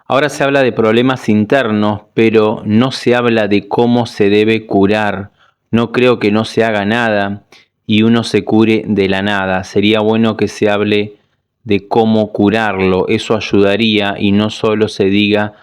Ahora se habla de problemas internos, pero no se habla de cómo se debe curar. No creo que no se haga nada y uno se cure de la nada. Sería bueno que se hable de cómo curarlo. Eso ayudaría y no solo se diga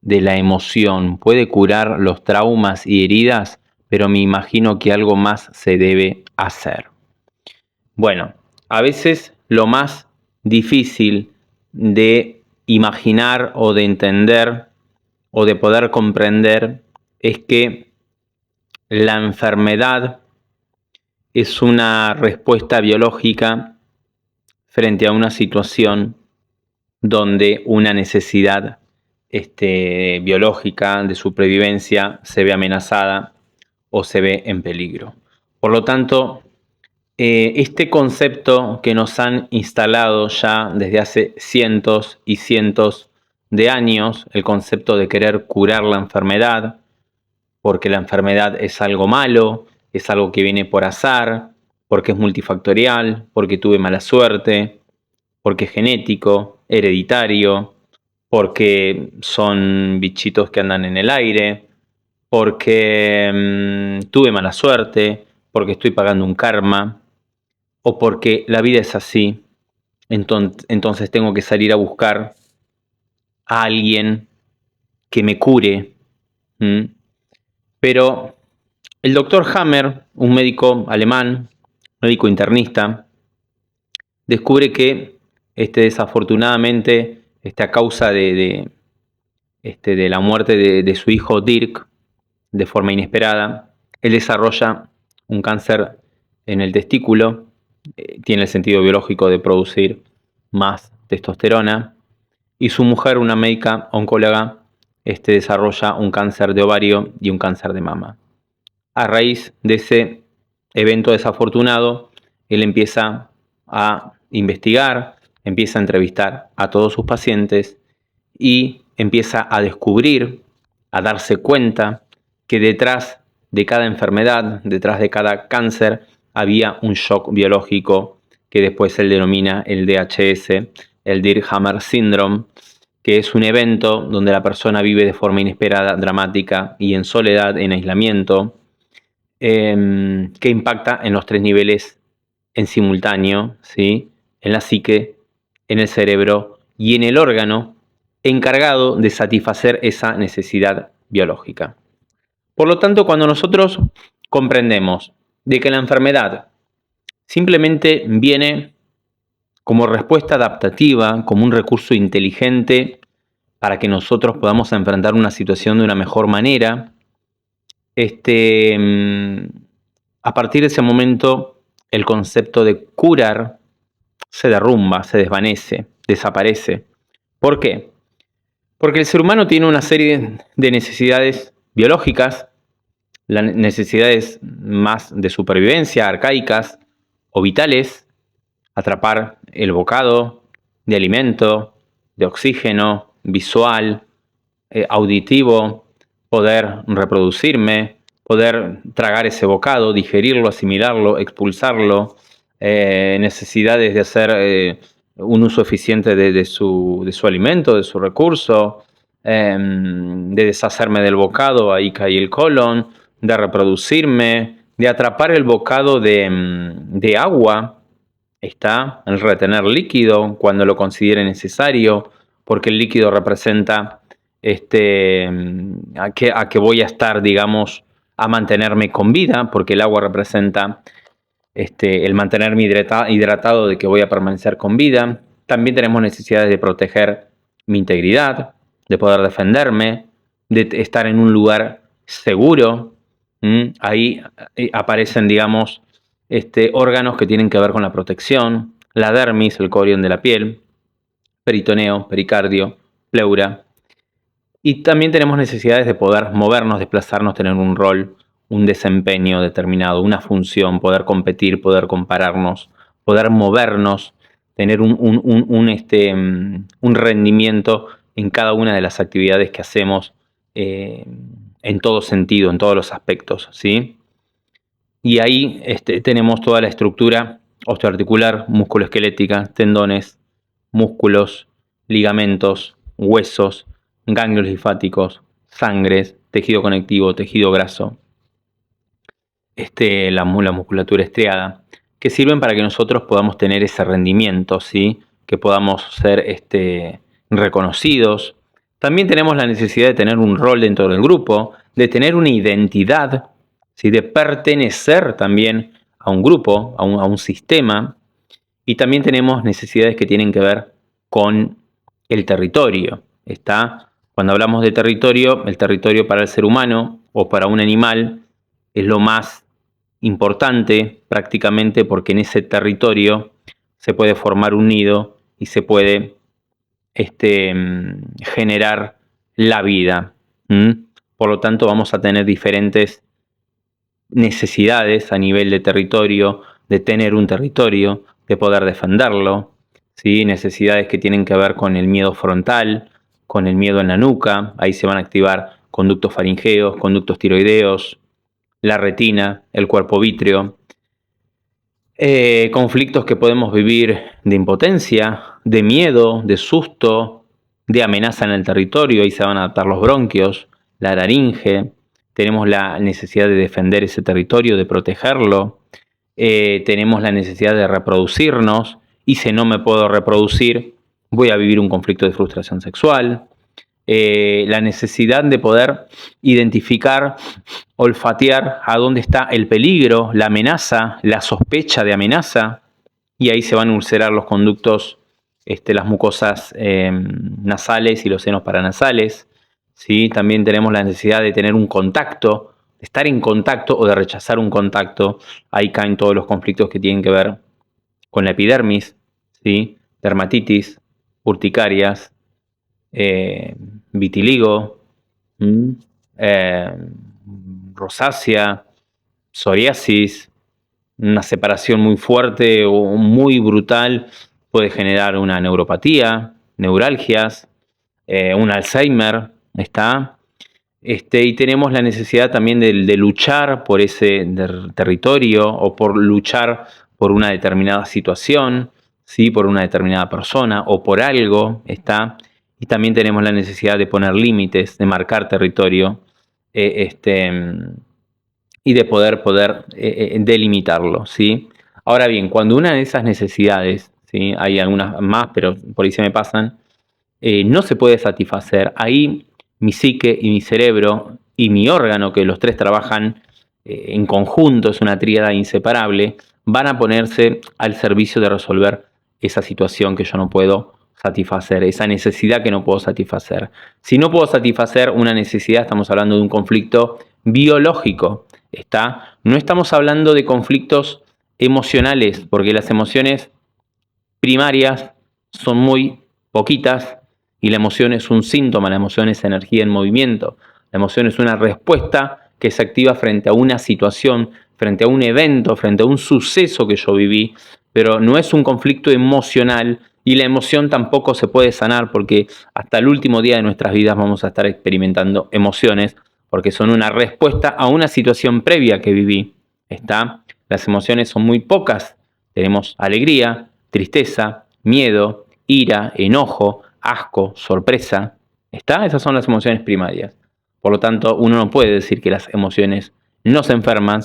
de la emoción. Puede curar los traumas y heridas, pero me imagino que algo más se debe hacer. Bueno, a veces lo más difícil de imaginar o de entender o de poder comprender es que la enfermedad es una respuesta biológica frente a una situación donde una necesidad biológica de supervivencia se ve amenazada o se ve en peligro. Por lo tanto, este concepto que nos han instalado ya desde hace cientos y cientos de años, el concepto de querer curar la enfermedad, porque la enfermedad es algo malo, es algo que viene por azar, porque es multifactorial, porque tuve mala suerte, porque es genético, hereditario, porque son bichitos que andan en el aire, porque tuve mala suerte, porque estoy pagando un karma, o porque la vida es así, entonces tengo que salir a buscar a alguien que me cure. Pero el doctor Hammer, un médico alemán, médico internista, descubre que desafortunadamente a causa de la muerte de su hijo Dirk, de forma inesperada, él desarrolla un cáncer en el testículo, tiene el sentido biológico de producir más testosterona, y su mujer, una médica oncóloga, desarrolla un cáncer de ovario y un cáncer de mama. A raíz de ese evento desafortunado, él empieza a investigar, empieza a entrevistar a todos sus pacientes y empieza a descubrir, a darse cuenta que detrás de cada enfermedad, detrás de cada cáncer, había un shock biológico que después él denomina el DHS, el Dirk-Hammer Syndrome, que es un evento donde la persona vive de forma inesperada, dramática y en soledad, en aislamiento, que impacta en los tres niveles en simultáneo, ¿sí? En la psique, en el cerebro y en el órgano encargado de satisfacer esa necesidad biológica. Por lo tanto, cuando nosotros comprendemos de que la enfermedad simplemente viene como respuesta adaptativa, como un recurso inteligente para que nosotros podamos enfrentar una situación de una mejor manera, a partir de ese momento el concepto de curar se derrumba, se desvanece, desaparece. ¿Por qué? Porque el ser humano tiene una serie de necesidades biológicas, las necesidades más de supervivencia, arcaicas o vitales, atrapar el bocado de alimento, de oxígeno, visual, auditivo, poder reproducirme, poder tragar ese bocado, digerirlo, asimilarlo, expulsarlo, necesidades de hacer un uso eficiente de su alimento, de su recurso, de deshacerme del bocado, ahí cae el colon, de reproducirme, de atrapar el bocado de agua, está el retener líquido cuando lo considere necesario, porque el líquido representa a que voy a estar, digamos, a mantenerme con vida, porque el agua representa el mantenerme hidratado, de que voy a permanecer con vida. También tenemos necesidades de proteger mi integridad, de poder defenderme, de estar en un lugar seguro. Ahí aparecen, digamos, órganos que tienen que ver con la protección, la dermis, el corión de la piel, peritoneo, pericardio, pleura. Y también tenemos necesidades de poder movernos, desplazarnos, tener un rol, un desempeño determinado, una función, poder competir, poder compararnos, poder movernos, tener un rendimiento en cada una de las actividades que hacemos en todo sentido, en todos los aspectos, ¿sí? Y ahí tenemos toda la estructura osteoarticular, musculoesquelética, tendones, músculos, ligamentos, huesos, ganglios linfáticos, sangres, tejido conectivo, tejido graso, la musculatura estriada, que sirven para que nosotros podamos tener ese rendimiento, ¿sí? Que podamos ser reconocidos. También tenemos la necesidad de tener un rol dentro del grupo, de tener una identidad, ¿sí? De pertenecer también a un grupo, a un sistema. Y también tenemos necesidades que tienen que ver con el territorio. Cuando hablamos de territorio, el territorio para el ser humano o para un animal es lo más importante prácticamente, porque en ese territorio se puede formar un nido y se puede generar la vida. Por lo tanto, vamos a tener diferentes necesidades a nivel de territorio, de tener un territorio, de poder defenderlo, ¿sí? Necesidades que tienen que ver con el miedo frontal, con el miedo en la nuca. Ahí se van a activar conductos faringeos, conductos tiroideos, la retina, el cuerpo vítreo. Conflictos que podemos vivir de impotencia, de miedo, de susto, de amenaza en el territorio. Ahí se van a adaptar los bronquios, la laringe. Tenemos la necesidad de defender ese territorio, de protegerlo. Tenemos la necesidad de reproducirnos, y si no me puedo reproducir, voy a vivir un conflicto de frustración sexual. La necesidad de poder identificar, olfatear a dónde está el peligro, la amenaza, la sospecha de amenaza, y ahí se van a ulcerar los conductos, las mucosas nasales y los senos paranasales. ¿Sí? También tenemos la necesidad de tener un contacto, de estar en contacto o de rechazar un contacto. Ahí caen todos los conflictos que tienen que ver con la epidermis, ¿sí? Dermatitis, urticarias, vitiligo, rosácea, psoriasis. Una separación muy fuerte o muy brutal puede generar una neuropatía, neuralgias, un Alzheimer, y tenemos la necesidad también de luchar por ese territorio, o por luchar por una determinada situación, ¿sí? Por una determinada persona o por algo, y también tenemos la necesidad de poner límites, de marcar territorio, y de poder delimitarlo, ¿sí? Ahora bien, cuando una de esas necesidades, ¿sí? Hay algunas más, pero por ahí se me pasan, no se puede satisfacer, ahí mi psique y mi cerebro y mi órgano, que los tres trabajan en conjunto, es una tríada inseparable, van a ponerse al servicio de resolver esa situación que yo no puedo satisfacer, esa necesidad que no puedo satisfacer. Si no puedo satisfacer una necesidad, estamos hablando de un conflicto biológico. No estamos hablando de conflictos emocionales, porque las emociones primarias son muy poquitas, y la emoción es un síntoma, la emoción es energía en movimiento. La emoción es una respuesta que se activa frente a una situación, frente a un evento, frente a un suceso que yo viví, pero no es un conflicto emocional, y la emoción tampoco se puede sanar, porque hasta el último día de nuestras vidas vamos a estar experimentando emociones, porque son una respuesta a una situación previa que viví. Las emociones son muy pocas. Tenemos alegría, tristeza, miedo, ira, enojo, asco, sorpresa. Esas son las emociones primarias. Por lo tanto, uno no puede decir que las emociones no se enferman,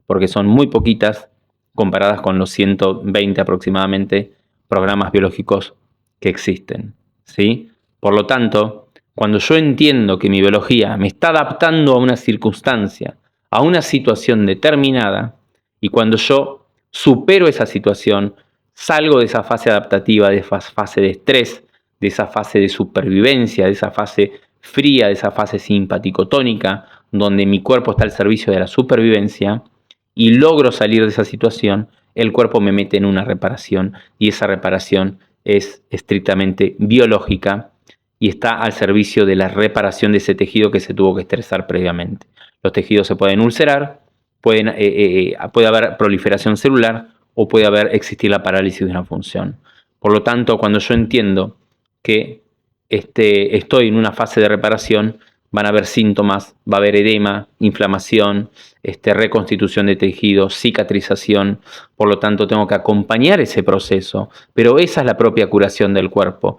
porque son muy poquitas comparadas con los 120 aproximadamente programas biológicos que existen, ¿sí? Por lo tanto, cuando yo entiendo que mi biología me está adaptando a una circunstancia, a una situación determinada, y cuando yo supero esa situación, salgo de esa fase adaptativa, de esa fase de estrés, de esa fase de supervivencia, de esa fase fría, de esa fase simpaticotónica, donde mi cuerpo está al servicio de la supervivencia, y logro salir de esa situación, el cuerpo me mete en una reparación, y esa reparación es estrictamente biológica y está al servicio de la reparación de ese tejido que se tuvo que estresar previamente. Los tejidos se pueden ulcerar, puede haber proliferación celular, o puede existir la parálisis de una función. Por lo tanto, cuando yo entiendo que estoy en una fase de reparación, van a haber síntomas, va a haber edema, inflamación, reconstitución de tejido, cicatrización. Por lo tanto, tengo que acompañar ese proceso, pero esa es la propia curación del cuerpo.